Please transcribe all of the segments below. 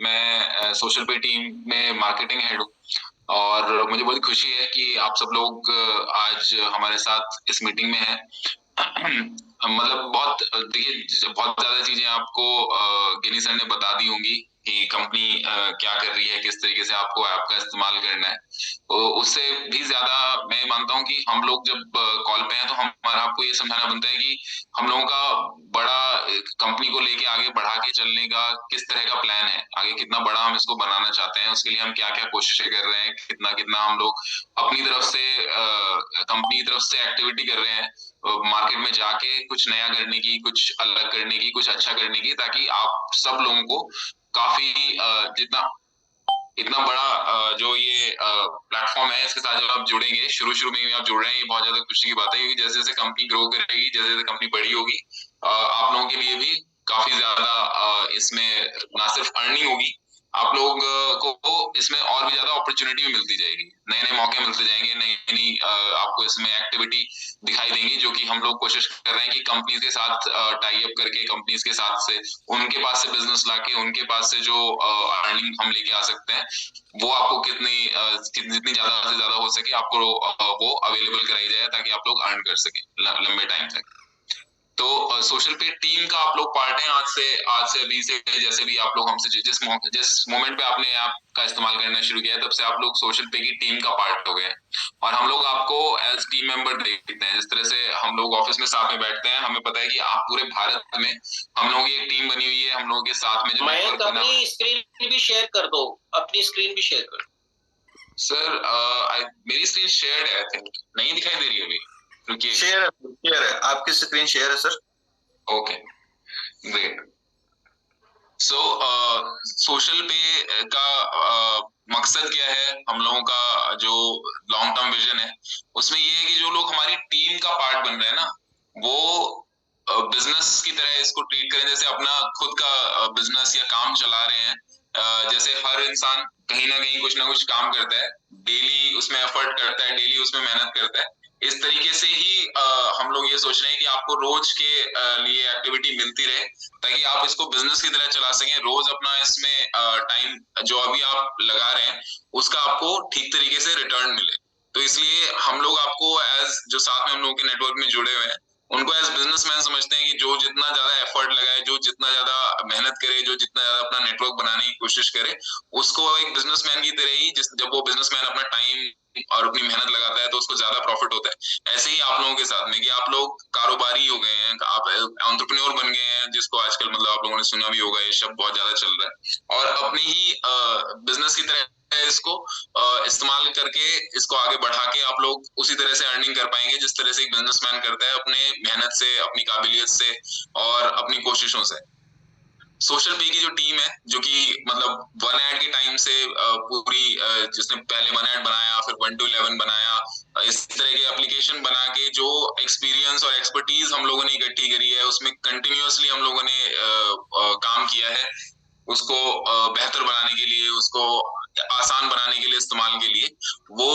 मैं सोशल पे टीम में मार्केटिंग हेड हूँ। और मुझे बहुत खुशी है कि आप सब लोग आज हमारे साथ इस मीटिंग में हैं। मतलब बहुत देखिए, बहुत ज्यादा चीजें आपको गिनी सर ने बता दी होंगी कि कंपनी क्या कर रही है, किस तरीके से आपको ऐप का इस्तेमाल करना है। तो उससे भी ज्यादा मैं मानता हूँ कि हम लोग जब कॉल पे हैं तो हमारा आपको ये समझाना बनता है कि हम लोगों का बड़ा कंपनी को लेके आगे बढ़ा के चलने का किस तरह का प्लान है, आगे कितना बड़ा हम इसको बनाना चाहते हैं, उसके लिए हम क्या क्या कोशिशें कर रहे हैं, कितना कितना हम लोग अपनी तरफ से कंपनी की तरफ से एक्टिविटी कर रहे हैं मार्केट में जाके कुछ नया करने की, कुछ अलग करने की, कुछ अच्छा करने की, ताकि आप सब लोगों को काफी जितना इतना बड़ा जो ये प्लेटफॉर्म है इसके साथ जब आप जुड़ेंगे, शुरू शुरू में ही आप जुड़ रहे हैं, ये बहुत ज्यादा खुशी की बात है क्योंकि जैसे जैसे कंपनी ग्रो करेगी, जैसे जैसे कंपनी बड़ी होगी, आप लोगों के लिए भी काफी ज्यादा इसमें ना सिर्फ अर्निंग होगी, आप लोग को इसमें और भी ज्यादा अपॉर्चुनिटी भी मिलती जाएगी, नए नए मौके मिलते जाएंगे, नई नई आपको इसमें एक्टिविटी दिखाई देंगी, जो कि हम लोग कोशिश कर रहे हैं कि कंपनीज के साथ टाई अप करके, कंपनीज के साथ से उनके पास से बिजनेस लाके उनके पास से जो अर्निंग हम लेके आ सकते हैं, वो आपको जितनी ज्यादा से ज्यादा हो सके आपको वो अवेलेबल कराई जाए ताकि आप लोग अर्न कर सके लंबे टाइम तक। तो सोशल पे टीम का आप लोग पार्ट हैं आज से अभी से, जैसे भी आप लोग हमसे जिस मोमेंट पे आपने ऐप का इस्तेमाल करना शुरू किया है, तब से आप लोग सोशल पे की टीम का पार्ट हो गए हैं। और हम लोग आपको एज टीम मेंबर देखते हैं, जिस तरह से हम लोग ऑफिस में साथ में बैठते हैं, हमें पता है कि आप पूरे भारत में हम लोगों की एक टीम बनी हुई है, हम लोगों के साथ में जो नेटवर्क बना। अपनी स्क्रीन भी शेयर कर दो, अपनी स्क्रीन भी शेयर कर। सर मेरी स्क्रीन शेयर्ड है, आई थिंक नहीं दिखाई दे रही अभी, रुकिए। शेयर है, आपकी स्क्रीन शेयर है sir. Okay, great. So social pay का मकसद क्या है, हम लोगों का जो लॉन्ग टर्म विजन है उसमें ये है कि जो लोग हमारी टीम का पार्ट बन रहे हैं ना, वो बिजनेस की तरह इसको ट्रीट करें, जैसे अपना खुद का बिजनेस या काम चला रहे हैं। जैसे हर इंसान कहीं ना कुछ काम करता है, डेली उसमें एफर्ट करता है, डेली उसमें मेहनत करता है। इस तरीके से ही हम लोग ये सोच रहे हैं कि आपको रोज के लिए एक्टिविटी मिलती रहे, ताकि आप इसको बिजनेस की तरह चला सकें, रोज अपना इसमें टाइम जो अभी आप लगा रहे हैं उसका आपको ठीक तरीके से रिटर्न मिले। तो इसलिए हम लोग आपको एज जो साथ में हम लोग के नेटवर्क में जुड़े हुए हैं उनको एज बिजनेसमैन समझते हैं कि जो जितना ज्यादा एफर्ट लगाए, जो जितना ज्यादा मेहनत करे, जो जितना ज्यादा अपना नेटवर्क बनाने की कोशिश करे, उसको एक बिजनेसमैन की तरह ही, जिस जब वो बिजनेसमैन अपना टाइम और अपनी मेहनत लगाता है तो उसको ज्यादा प्रॉफिट होता है। ऐसे ही आप लोगों के साथ में कि आप लोग कारोबारी हो गए हैं, आप एंटरप्रेन्योर बन गए हैं, जिसको आजकल मतलब आप लोगों ने सुना भी होगा, ये शब्द बहुत ज्यादा चल रहा है, और अपनी ही बिजनेस की तरह इसको इस्तेमाल करके इसको आगे बढ़ा के आप लोग उसी तरह से अर्निंग कर पाएंगे जिस तरह से एक बिजनेसमैन करता है, अपने मेहनत से, अपनी काबिलियत से और अपनी कोशिशों से। सोशल पे की जो टीम है, जो कि मतलब वन एड के टाइम से पूरी जिसने पहले वन एड बनाया, फिर 1 to 11 बनाया, इस तरह के एप्लीकेशन बना के जो एक्सपीरियंस और एक्सपर्टीज हम लोगों ने इकट्ठी करी है, उसमें कंटिन्यूअसली हम लोगों ने काम किया है, उसको बेहतर बनाने के लिए, उसको आसान बनाने के लिए, इस्तेमाल के लिए, वो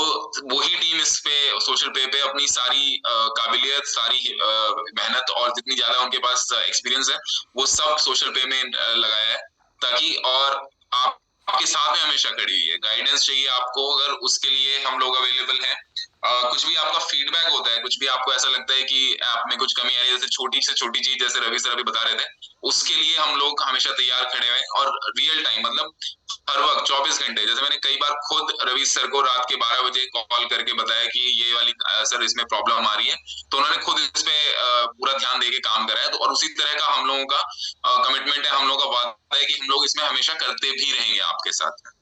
वही टीम इस पे सोशल पे अपनी सारी काबिलियत, सारी मेहनत और जितनी ज्यादा उनके पास एक्सपीरियंस है वो सब सोशल पे में लगाया है, ताकि और आप आपके साथ में हमेशा खड़ी हुई है। गाइडेंस चाहिए आपको, अगर उसके लिए हम लोग अवेलेबल हैं। कुछ भी आपका फीडबैक होता है, कुछ भी आपको ऐसा लगता है कि ऐप में कुछ कमी आ रही है, जैसे छोटी से छोटी चीज, जैसे रवि सर अभी बता रहे थे, उसके लिए हम लोग हमेशा तैयार खड़े हुए हैं, और रियल टाइम मतलब हर वक्त 24 घंटे, जैसे मैंने कई बार खुद रवि सर को रात के 12 बजे कॉल करके बताया कि ये वाली सर इसमें प्रॉब्लम आ रही है, तो उन्होंने खुद इस पे पूरा ध्यान देके काम करा है। तो और उसी तरह का हम लोगों का कमिटमेंट है, हम लोगों का वादा है कि हम लोग इसमें हमेशा करते भी रहेंगे आपके साथ।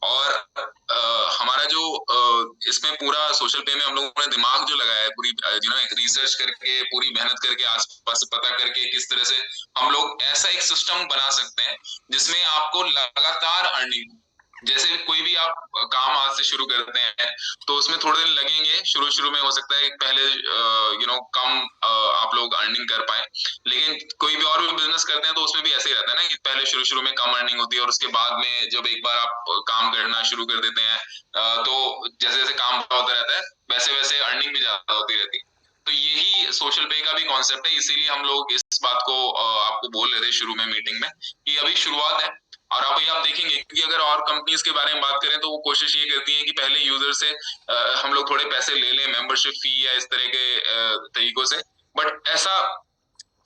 और हमारा जो इसमें पूरा सोशल पे में हम लोगों ने दिमाग जो लगाया है, पूरी एक रिसर्च करके, पूरी मेहनत करके, आसपास पता करके, किस तरह से हम लोग ऐसा एक सिस्टम बना सकते हैं जिसमें आपको लगातार अर्निंग, जैसे कोई भी आप काम आज से शुरू करते हैं तो उसमें थोड़े दिन लगेंगे, शुरू शुरू में हो सकता है पहले कम आप लोग अर्निंग कर पाए, लेकिन कोई भी और भी बिजनेस करते हैं तो उसमें भी ऐसे ही रहता है ना कि पहले शुरू शुरू में कम अर्निंग होती है, और उसके बाद में जब एक बार आप काम करना शुरू कर देते हैं तो जैसे जैसे काम होता रहता है वैसे वैसे अर्निंग भी ज्यादा होती रहती है। तो यही सोशल पे का भी कॉन्सेप्ट है, इसीलिए हम लोग इस बात को आपको बोल रहे थे शुरू में मीटिंग में कि अभी शुरुआत है, और आप देखेंगे, क्योंकि अगर और कंपनीज के बारे में बात करें तो वो कोशिश ये करती है कि पहले यूजर से हम लोग थोड़े पैसे ले लें, मेंबरशिप फी या इस तरह के तरीकों से। बट ऐसा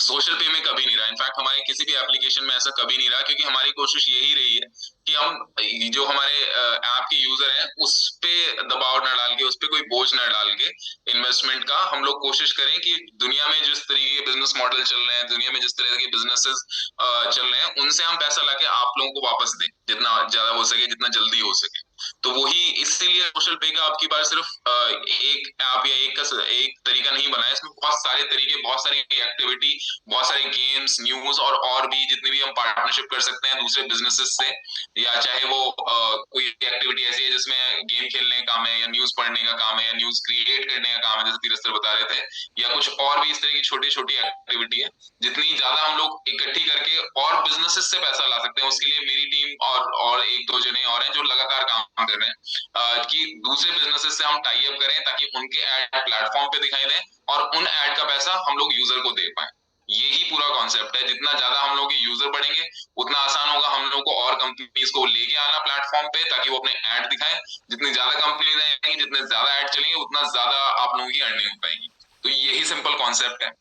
सोशल पे में कभी नहीं रहा। इनफैक्ट हमारे किसी भी एप्लीकेशन में ऐसा कभी नहीं रहा, क्योंकि हमारी कोशिश यही रही है कि हम जो हमारे ऐप के यूजर हैं उस पे दबाव ना डाल के, उस पे कोई बोझ ना डाल के इन्वेस्टमेंट का हम लोग कोशिश करें कि दुनिया में जिस तरीके के बिजनेस मॉडल चल रहे हैं, दुनिया में जिस तरह के बिजनेसेस चल रहे हैं, उनसे हम पैसा लाके आप लोगों को वापस दें, जितना ज्यादा हो सके, जितना जल्दी हो सके। तो वही इसीलिए सोशल पे का आपकी बार सिर्फ एक ऐप या एक तरीका नहीं बना है। इसमें बहुत सारे तरीके, बहुत सारी एक्टिविटी, बहुत सारे गेम्स, न्यूज और भी जितनी भी हम पार्टनरशिप कर सकते हैं दूसरे बिजनेसेस से, या चाहे वो कोई एक्टिविटी ऐसी है जिसमें गेम खेलने का काम है, या न्यूज पढ़ने का काम है, या न्यूज क्रिएट करने का काम है, जैसे धीरज सर बता रहे थे, या कुछ और भी इस तरह की छोटी छोटी एक्टिविटी है, जितनी ज्यादा हम लोग इकट्ठी करके और बिजनेसेस से पैसा ला सकते हैं। उसके लिए मेरी टीम और एक दो जने और हैं जो लगातार काम कर रहे हैं कि दूसरे बिजनेसेस से हम टाई अप करें, ताकि उनके एड प्लेटफॉर्म पे दिखाई दें और उन एड का पैसा हम लोग यूजर को दे पाए। यही पूरा कॉन्सेप्ट है। जितना ज्यादा हम लोग के यूजर बढ़ेंगे, उतना आसान होगा हम लोग को और कंपनीज को लेके आना प्लेटफॉर्म पे, ताकि वो अपने ऐड दिखाएं। जितनी ज्यादा कंपनीज आएंगी, जितने ज्यादा ऐड चलेंगे, उतना ज्यादा आप लोगों की अर्निंग हो पाएगी। तो यही सिंपल कॉन्सेप्ट है।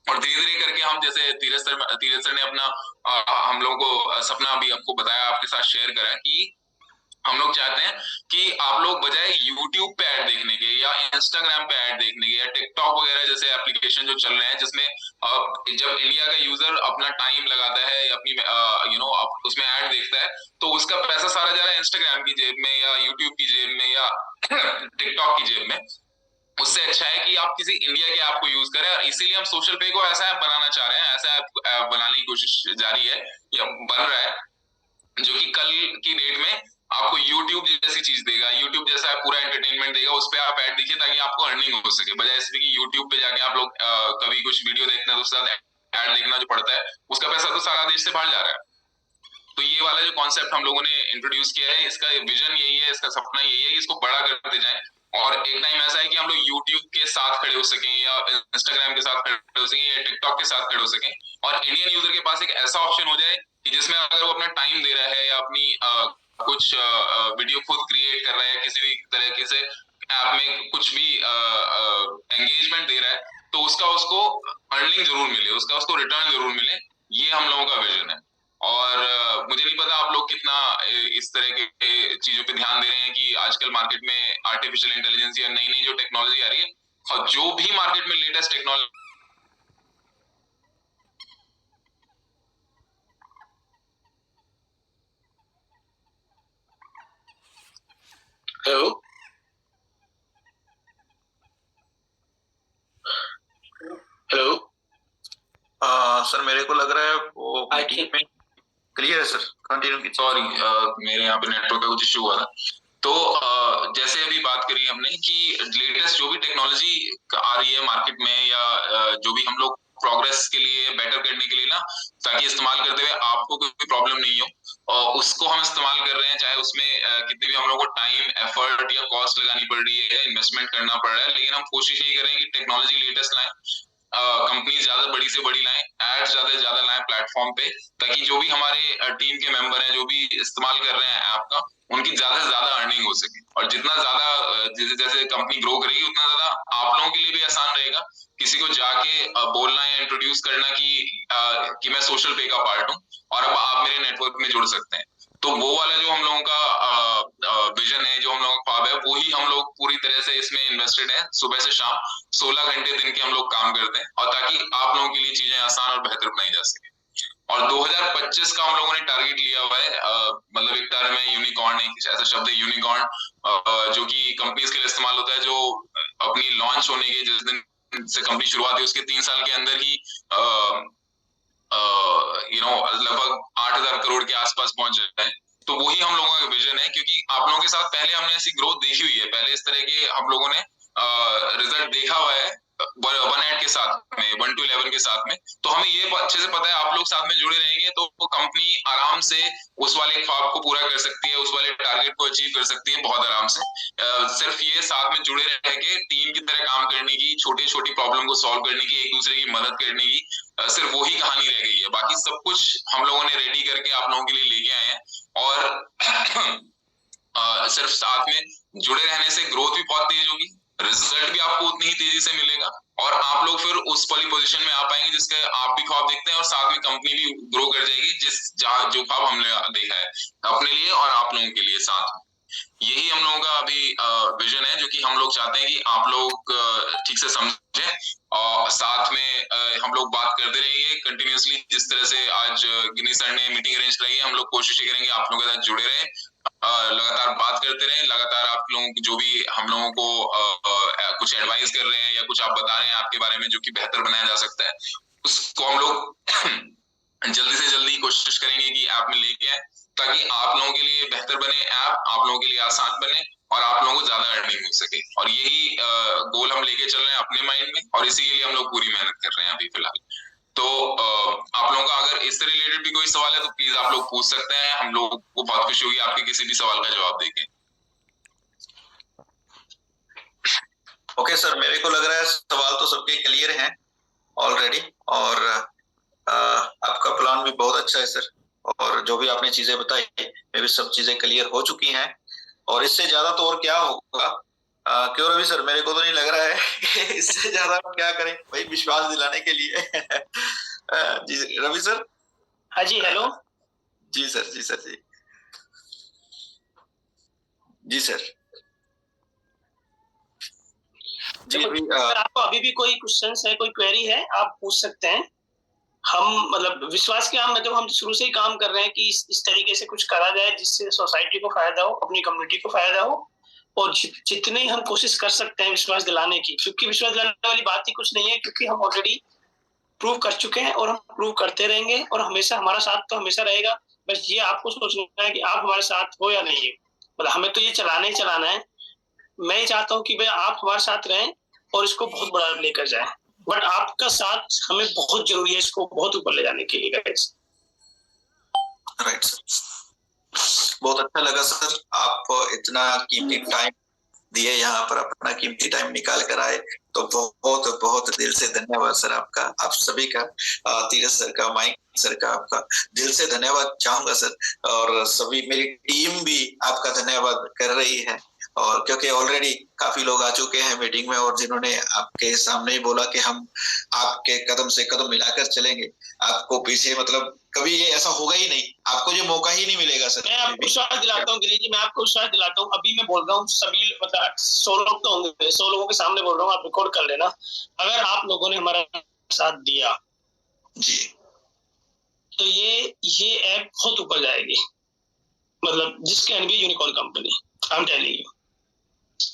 और धीरे धीरे करके हम, जैसे धीरज सर ने अपना हम लोगों को सपना भी आपको बताया, आपके साथ शेयर करा कि हम लोग चाहते हैं कि आप लोग बजाय यूट्यूब पे ऐड देखने के, या इंस्टाग्राम पे ऐड देखने के, या टिकटॉक वगैरह जैसे एप्लीकेशन जो चल रहे हैं, जिसमें जब इंडिया का यूजर अपना टाइम लगाता है या अपनी उसमें ऐड देखता है, तो उसका पैसा सारा जा रहा है इंस्टाग्राम की जेब में, या यूट्यूब की जेब में, या टिकटॉक की जेब में। उससे अच्छा है कि आप किसी इंडिया के ऐप को यूज करें। और इसीलिए हम सोशल पे को ऐसा ऐप बनाना चाह रहे हैं, ऐसा ऐप बनाने की कोशिश जारी है या बन रहा है, जो कि कल की डेट में आपको YouTube जैसी चीज देगा, YouTube जैसा पूरा एंटरटेनमेंट देगा। उस पर आप ऐड देखिए, ताकि आपको अर्निंग हो सके, बजाय इसलिए कि YouTube पे जाके आप लोग कभी कुछ वीडियो देखते हैं तो उसके साथ ऐड देखना जो पड़ता है, उसका पैसा तो सारा देश से बाहर जा रहा है। तो ये वाला जो कॉन्सेप्ट हम लोगों ने इंट्रोड्यूस किया है, इसका विजन यही है, इसका सपना यही है कि इसको बड़ा करते जाएं। और एक टाइम ऐसा है कि हम लोग यूट्यूब के साथ खड़े हो सकें, या इंस्टाग्राम के साथ खड़े हो सकें, या टिकटॉक के साथ खड़े हो सकें, और इंडियन यूजर के पास एक ऐसा ऑप्शन हो जाए कि जिसमें अगर वो अपना टाइम दे रहा है, या अपनी कुछ वीडियो खुद क्रिएट कर रहा है, किसी भी तरीके से ऐप में कुछ भी एंगेजमेंट दे रहा है, तो उसका उसको अर्निंग जरूर मिले, उसका उसको रिटर्न जरूर मिले। ये हम लोगों का विजन है। और मुझे नहीं पता आप लोग कितना इस तरह के चीजों पे ध्यान दे रहे हैं कि आजकल मार्केट में आर्टिफिशियल इंटेलिजेंस या नई नई जो टेक्नोलॉजी आ रही है, और जो भी मार्केट में latest technology. Hello hello sir मेरे को लग रहा है वो आई थिंक क्लियर है सर, कंटिन्यू कीजिए। सॉरी, मेरे यहाँ पे नेटवर्क का कुछ इश्यू हुआ था। तो जैसे अभी बात करी हमने कि लेटेस्ट जो भी टेक्नोलॉजी आ रही है मार्केट में, या जो भी हम लोग प्रोग्रेस के लिए, बेटर करने के लिए ना, ताकि इस्तेमाल करते हुए आपको कोई प्रॉब्लम नहीं हो, और उसको हम इस्तेमाल कर रहे हैं, चाहे उसमें कितनी भी हम लोग को टाइम, एफर्ट या कॉस्ट लगानी पड़ रही है, इन्वेस्टमेंट करना पड़ रहा है, लेकिन हम कोशिश यही करें कि टेक्नोलॉजी लेटेस्ट लाएं, कंपनी ज्यादा बड़ी से बड़ी लाएं, एड्स ज्यादा से ज्यादा लाएं प्लेटफॉर्म पे, ताकि जो भी हमारे टीम के मेंबर हैं, जो भी इस्तेमाल कर रहे हैं ऐप का, उनकी ज्यादा से ज्यादा अर्निंग हो सके। और जितना ज्यादा जैसे जैसे कंपनी ग्रो करेगी, उतना ज्यादा आप लोगों के लिए भी आसान रहेगा किसी को जाके बोलना या इंट्रोड्यूस करना कि मैं सोशल पे का पार्ट हूँ, और अब आप मेरे नेटवर्क में जुड़ सकते हैं। तो वो वाला जो हम लोगों का विजन है, जो हम लोगों का ख्वाब है, वो ही हम लोग पूरी तरह से इसमें इन्वेस्टेड है। सुबह से शाम 16 घंटे दिन के हम लोग काम करते हैं, और ताकि आप लोगों के लिए चीजें आसान और बेहतर बनाई जा सके। और 2025 का हम लोगों ने टारगेट लिया हुआ है, मतलब एक टर्म है यूनिकॉर्न, एक ऐसा शब्द है यूनिकॉर्न, जो कि कंपनीज के लिए इस्तेमाल होता है, जो अपनी लॉन्च होने के जिस दिन से कंपनी शुरुआत हुई उसके 3 साल के अंदर ही लगभग 8,000 करोड़ के आसपास पहुंच जाए हैं। तो वही हम लोगों का विजन है, क्योंकि आप लोगों के साथ पहले हमने ऐसी ग्रोथ देखी हुई है, पहले इस तरह के हम लोगों ने रिजल्ट देखा हुआ है 1 के साथ में, 1 to 11 के साथ में। तो हमें ये अच्छे से पता है आप लोग साथ में जुड़े रहेंगे तो वो कंपनी आराम से उस वाले ख्वाब को पूरा कर सकती है, उस वाले टारगेट को अचीव कर सकती है बहुत आराम से। सिर्फ ये साथ में जुड़े रह के टीम की तरह काम करने की, छोटी छोटी प्रॉब्लम को सॉल्व करने की, एक दूसरे की मदद करने की, सिर्फ वही कहानी रह गई है। बाकी सब कुछ हम लोगों ने रेडी करके आप लोगों के लिए लेके आए हैं। और सिर्फ साथ में जुड़े रहने से ग्रोथ भी बहुत तेज होगी, रिजल्ट भी आपको उतनी ही तेजी से मिलेगा, और आप लोग फिर उस वाली पोजीशन में आ पाएंगे जिसके आप भी ख्वाब देखते हैं, और साथ में कंपनी भी ग्रो कर जाएगी जो ख्वाब हमने देखा है अपने लिए और आप लोगों के लिए साथ में। यही हम लोगों का अभी विजन है, जो कि हम लोग चाहते हैं कि आप लोग ठीक से समझें और साथ में हम लोग बात करते रहेंगे कंटिन्यूअसली। जिस तरह से आज गिनी सर ने मीटिंग अरेंज कराई है, हम लोग कोशिश करेंगे आप लोगों के साथ जुड़े रहे, लगातार बात करते रहे, लगातार आप लोगों की जो भी हम लोगों को कुछ एडवाइस कर रहे हैं या कुछ आप बता रहे हैं आपके बारे में जो कि बेहतर बनाया जा सकता है, उसको हम लोग जल्दी से जल्दी कोशिश करेंगे कि ऐप में लेके आए, ताकि आप लोगों के लिए बेहतर बने ऐप, आप लोगों के लिए आसान बने और आप लोगों को ज्यादा अर्निंग मिल सके। और यही गोल हम लेके चल रहे हैं अपने माइंड में, और इसी के लिए हम लोग पूरी मेहनत कर रहे हैं अभी फिलहाल। तो आप लोगों का अगर इससे रिलेटेड भी कोई सवाल है तो प्लीज आप लोग पूछ सकते हैं, हम लोग को बहुत खुशी होगी आपके किसी भी सवाल का जवाब देके। ओके सर, मेरे को लग रहा है सवाल तो सबके क्लियर हैं ऑलरेडी, और आपका प्लान भी बहुत अच्छा है सर, और जो भी आपने चीजें बताई वे भी सब चीजें क्लियर हो चुकी हैं, और इससे ज्यादा तो और क्या होगा। क्यों रवि सर, मेरे को तो नहीं लग रहा है कि इससे ज्यादा हम क्या करें भाई विश्वास दिलाने के लिए। जी रवि सर। हाँ जी, हेलो। जी सर, जी सर, जी जी सर। जी अगर आपको अभी भी कोई क्वेश्चंस है, कोई क्वेरी है, आप पूछ सकते हैं। हम मतलब विश्वास के हम हम शुरू से ही काम कर रहे हैं कि इस तरीके से कुछ करा जाए जिससे सोसाइटी को फायदा हो, अपनी कम्युनिटी को फायदा हो, और जितने हम कोशिश कर सकते हैं विश्वास दिलाने की, क्योंकि विश्वास दिलाने वाली बात ही कुछ नहीं है, क्योंकि हम ऑलरेडी प्रूव कर चुके हैं और हम प्रूव करते रहेंगे, और हमेशा हमारा साथ तो हमेशा रहेगा। बस ये आपको सोचना है कि आप हमारे साथ हो या नहीं। मतलब हमें तो ये चलाना ही चलाना है। मैं चाहता हूँ कि भाई आप हमारे साथ रहें और इसको बहुत बड़ा लेकर जाएं, बट आपका साथ हमें बहुत जरूरी है इसको बहुत ऊपर ले जाने के लिए गाइस। राइट सर, बहुत अच्छा लगा सर, आप इतना कीमती टाइम दिए, यहाँ पर अपना कीमती टाइम निकाल कर आए, तो बहुत बहुत दिल से धन्यवाद सर आपका, आप सभी का, तीरथ सर का, माइक सर का, आपका दिल से धन्यवाद चाहूंगा सर। और सभी मेरी टीम भी आपका धन्यवाद कर रही है, और क्योंकि ऑलरेडी काफी लोग आ चुके हैं मीटिंग में, और जिन्होंने आपके सामने ही बोला कि हम आपके कदम से कदम मिलाकर चलेंगे, आपको पीछे मतलब कभी ये ऐसा होगा ही नहीं, आपको ये मौका ही नहीं मिलेगा सर। मैं आपको विश्वास दिलाता हूँ गिरीश जी, मैं आपको विश्वास दिलाता हूँ, अभी मैं बोल रहा हूँ सभी मतलब 100 लोग तो होंगे, 100 लोगों के सामने बोल रहा हूँ, आप रिकॉर्ड कर लेना। अगर आप लोगों ने हमारा साथ दिया जी, तो ये ऐप बहुत ऊपर जाएगी, मतलब जिसके एनबी unicorn company, I am telling you.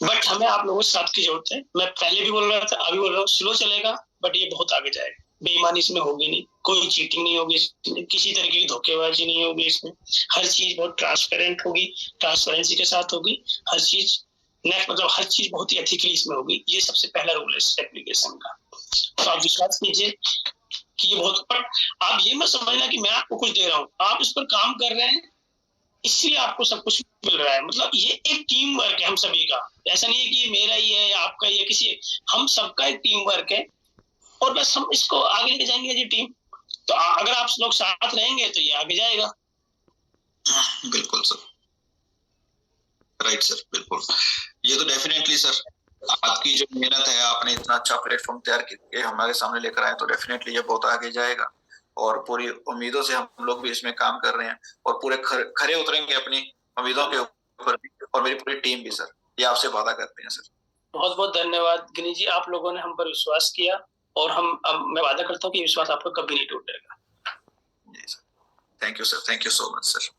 But हमें आप लोगों के साथ की जरूरत है। मैं पहले भी बोल रहा था, अभी बोल रहा हूँ, स्लो चलेगा बट ये बहुत आगे जाएगा। बेईमानी इसमें होगी नहीं, कोई चीटिंग नहीं होगी इसमें, किसी तरीके की धोखेबाजी नहीं होगी इसमें। हर चीज बहुत ट्रांसपेरेंट होगी, ट्रांसपेरेंसी के साथ होगी हर चीज। नेक्स्ट मतलब हर चीज बहुत ही एथिकली इसमें होगी। ये सबसे पहला रूल है इस एप्लीकेशन का। तो आप विश्वास कीजिए कि ये बहुत, पर आप ये मत समझना कि मैं आपको कुछ दे रहा हूँ, आप इस पर काम कर रहे हैं इसलिए आपको सब कुछ मिल रहा है। मतलब ये एक टीम वर्क है हम सभी का, ऐसा नहीं है कि मेरा ही है या आपका ही है, किसी, हम सबका एक टीम वर्क है, और बस हम इसको आगे लेके जाएंगे ये टीम। तो अगर आप लोग साथ रहेंगे तो ये आगे जाएगा। बिल्कुल सर, राइट सर, बिल्कुल। ये तो डेफिनेटली सर, आपकी जो मेहनत है, आपने इतना अच्छा प्लेटफॉर्म तैयार करके हमारे सामने लेकर आए, तो डेफिनेटली ये बहुत आगे जाएगा, और पूरी उम्मीदों से हम लोग भी इसमें काम कर रहे हैं, और पूरे खरे उतरेंगे अपनी उम्मीदों के ऊपर भी, और मेरी पूरी टीम भी सर, ये आपसे वादा करते हैं सर। बहुत बहुत धन्यवाद गिनी जी, आप लोगों ने हम पर विश्वास किया, और मैं वादा करता हूँ कि विश्वास आपको कभी नहीं टूटेगा। जी sir, thank you sir, thank you so much sir.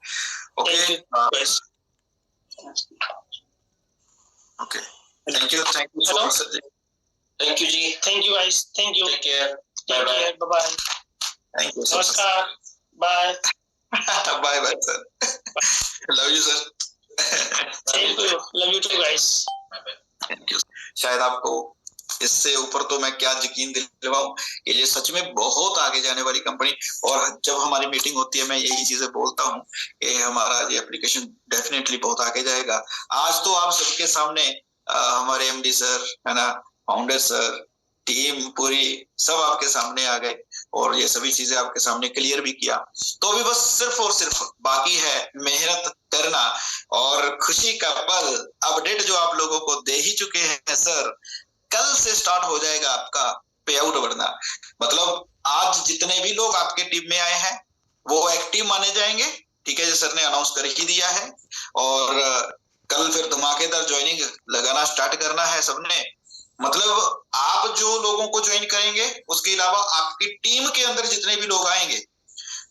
Okay, okay, thank you so much sir. Thank you जी, thank you guys, thank you, take care, bye bye, thank you, नमस्कार, bye bye bye sir, love you sir, thank you, love you too guys, thank you. शायद आपको इससे ऊपर तो मैं क्या यकीन दिलवाऊं कि ये सच में बहुत आगे जाने वाली कंपनी। और जब हमारी मीटिंग होती है मैं यही चीजें बोलता हूँ कि हमारा ये एप्लीकेशन डेफिनेटली बहुत आगे जाएगा। आज तो आप सबके सामने हमारे एमडी सर है ना, फाउंडर सर, टीम पूरी सब आपके सामने आ गए और ये सभी चीजें आपके सामने क्लियर भी किया। तो अभी बस सिर्फ और सिर्फ बाकी है मेहनत करना और खुशी का पल। अपडेट जो आप लोगों को दे ही चुके हैं सर, कल से स्टार्ट हो जाएगा आपका पे आउट बढ़ना। मतलब आज जितने भी लोग आपके टीम में आए हैं वो एक्टिव माने जाएंगे, ठीक है, जो सर ने अनाउंस कर ही दिया है। और कल फिर धमाकेदार ज्वाइनिंग लगाना स्टार्ट करना है सबने। मतलब आप जो लोगों को ज्वाइन करेंगे उसके अलावा आपकी टीम के अंदर जितने भी लोग आएंगे,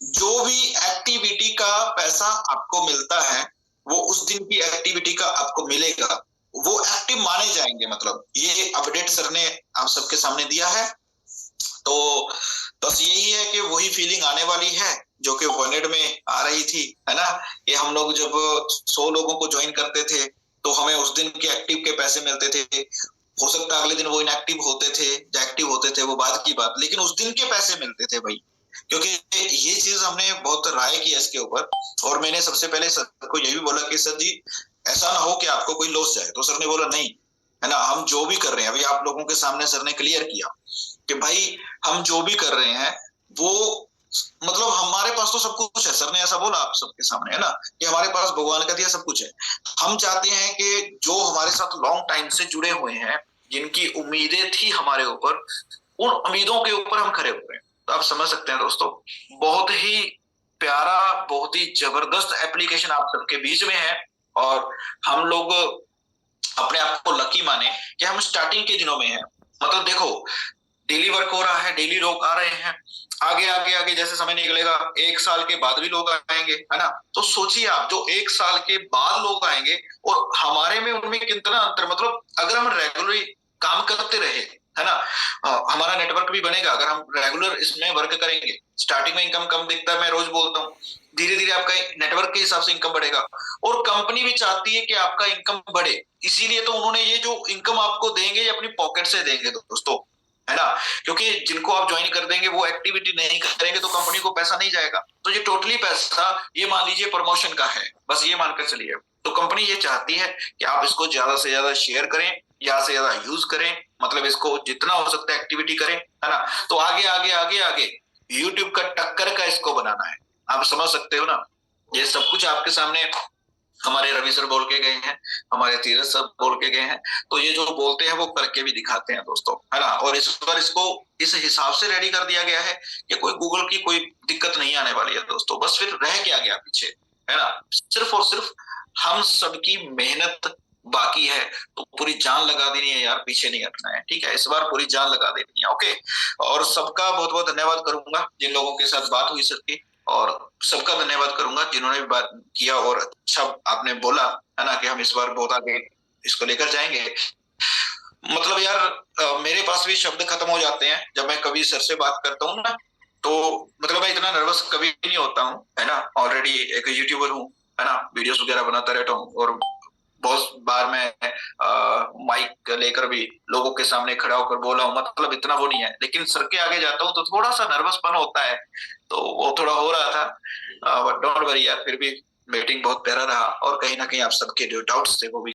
जो भी एक्टिविटी का पैसा आपको मिलता है वो उस दिन की एक्टिविटी का आपको मिलेगा, वो एक्टिव माने जाएंगे। मतलब ये अपडेट सर ने आप सबके सामने दिया है। तो बस यही है कि वही फीलिंग आने वाली है जो कि 100 में आ रही थी, है ना। ये हम लोग जब 100 लोगों को ज्वाइन करते थे तो हमें उस दिन के एक्टिव के पैसे मिलते थे। हो सकता है अगले दिन वो इनएक्टिव होते थे या एक्टिव होते थे, वो बाद की बात, लेकिन उस दिन के पैसे मिलते थे भाई। क्योंकि ये चीज हमने बहुत राय की इसके ऊपर और मैंने सबसे पहले सर को यही भी बोला कि सर जी ऐसा ना हो कि आपको कोई लॉस जाए। तो सर ने बोला नहीं, है ना, हम जो भी कर रहे हैं अभी आप लोगों के सामने सर ने क्लियर किया कि भाई हम जो भी कर रहे हैं वो मतलब हमारे पास तो सब कुछ है। सर ने ऐसा बोला आप सबके सामने, है ना, कि हमारे पास भगवान का दिया सब कुछ है। हम चाहते हैं कि जो हमारे साथ लॉन्ग टाइम से जुड़े हुए हैं, जिनकी उम्मीदें थी हमारे ऊपर, उन उम्मीदों के ऊपर हम खड़े हो रहे हैं। तो आप समझ सकते हैं दोस्तों, बहुत ही प्यारा, बहुत ही जबरदस्त एप्लीकेशन आप सबके बीच में है। और हम लोग अपने आप को लकी माने कि हम स्टार्टिंग के दिनों में हैं। मतलब देखो डेली वर्क हो रहा है, डेली लोग आ रहे हैं, आगे आगे आगे जैसे समय निकलेगा 1 साल के बाद भी लोग आएंगे, है ना। तो सोचिए आप जो 1 साल के बाद लोग आएंगे और हमारे में उनमें कितना अंतर। मतलब अगर हम रेगुलरली काम करते रहे, है ना, हमारा नेटवर्क भी बनेगा अगर हम रेगुलर इसमें वर्क करेंगे। स्टार्टिंग में इनकम कम दिखता है, मैं रोज बोलता हूँ, धीरे धीरे आपका नेटवर्क के हिसाब से इनकम बढ़ेगा और कंपनी भी चाहती है कि आपका इनकम बढ़े। इसीलिए तो उन्होंने ये जो इनकम आपको देंगे ये अपनी पॉकेट से देंगे दोस्तों, है ना। क्योंकि जिनको आप ज्वाइन कर देंगे वो एक्टिविटी नहीं करेंगे तो कंपनी को पैसा नहीं जाएगा। तो ये टोटली पैसा ये मान लीजिए प्रमोशन का है, बस ये मानकर चलिए। तो कंपनी ये चाहती है कि आप इसको ज्यादा से ज्यादा शेयर करें, ज्यादा से ज्यादा यूज करें, मतलब इसको जितना हो सकता है एक्टिविटी करें, है ना। तो आगे आगे आगे आगे यूट्यूब का टक्कर का इसको बनाना है। आप समझ सकते हो ना, ये सब कुछ आपके सामने हमारे रवि सर बोल के गए हैं, हमारे धीरज सर बोल के गए हैं। तो ये जो बोलते हैं वो करके भी दिखाते हैं दोस्तों, है ना। और इस पर इसको इस हिसाब से रेडी कर दिया गया है कि कोई गूगल की कोई दिक्कत नहीं आने वाली है दोस्तों। बस फिर रह क्या गया पीछे, है ना। सिर्फ और सिर्फ हम सबकी मेहनत बाकी है, तो पूरी जान लगा देनी है यार, पीछे नहीं हटना है, ठीक है। इस बार पूरी जान लगा देनी है, ओके। और सबका बहुत बहुत धन्यवाद करूंगा जिन लोगों के साथ बात हुई सर की, और सबका धन्यवाद करूंगा जिन्होंने भी बात किया और अच्छा आपने बोला, है ना, कि हम इस बार बहुत आगे इसको लेकर जाएंगे। मतलब यार मेरे पास भी शब्द खत्म हो जाते हैं जब मैं कभी सर से बात करता हूँ ना। तो मतलब मैं इतना नर्वस कभी नहीं होता हूँ, है ना। ऑलरेडी एक यूट्यूबर हूँ, है ना, वीडियोस वगैरह बनाता रहता हूँ और बहुत बार मैं माइक लेकर भी लोगों के सामने खड़ा होकर बोला हूँ। मतलब इतना वो नहीं है, लेकिन सर के आगे जाता हूँ तो थोड़ा सा नर्वसपन होता है, तो वो थोड़ा हो रहा था। बट डोंट वरी यार, फिर भी मीटिंग बहुत प्यारा रहा और कहीं ना कहीं आप सबके जो डाउट्स थे वो भी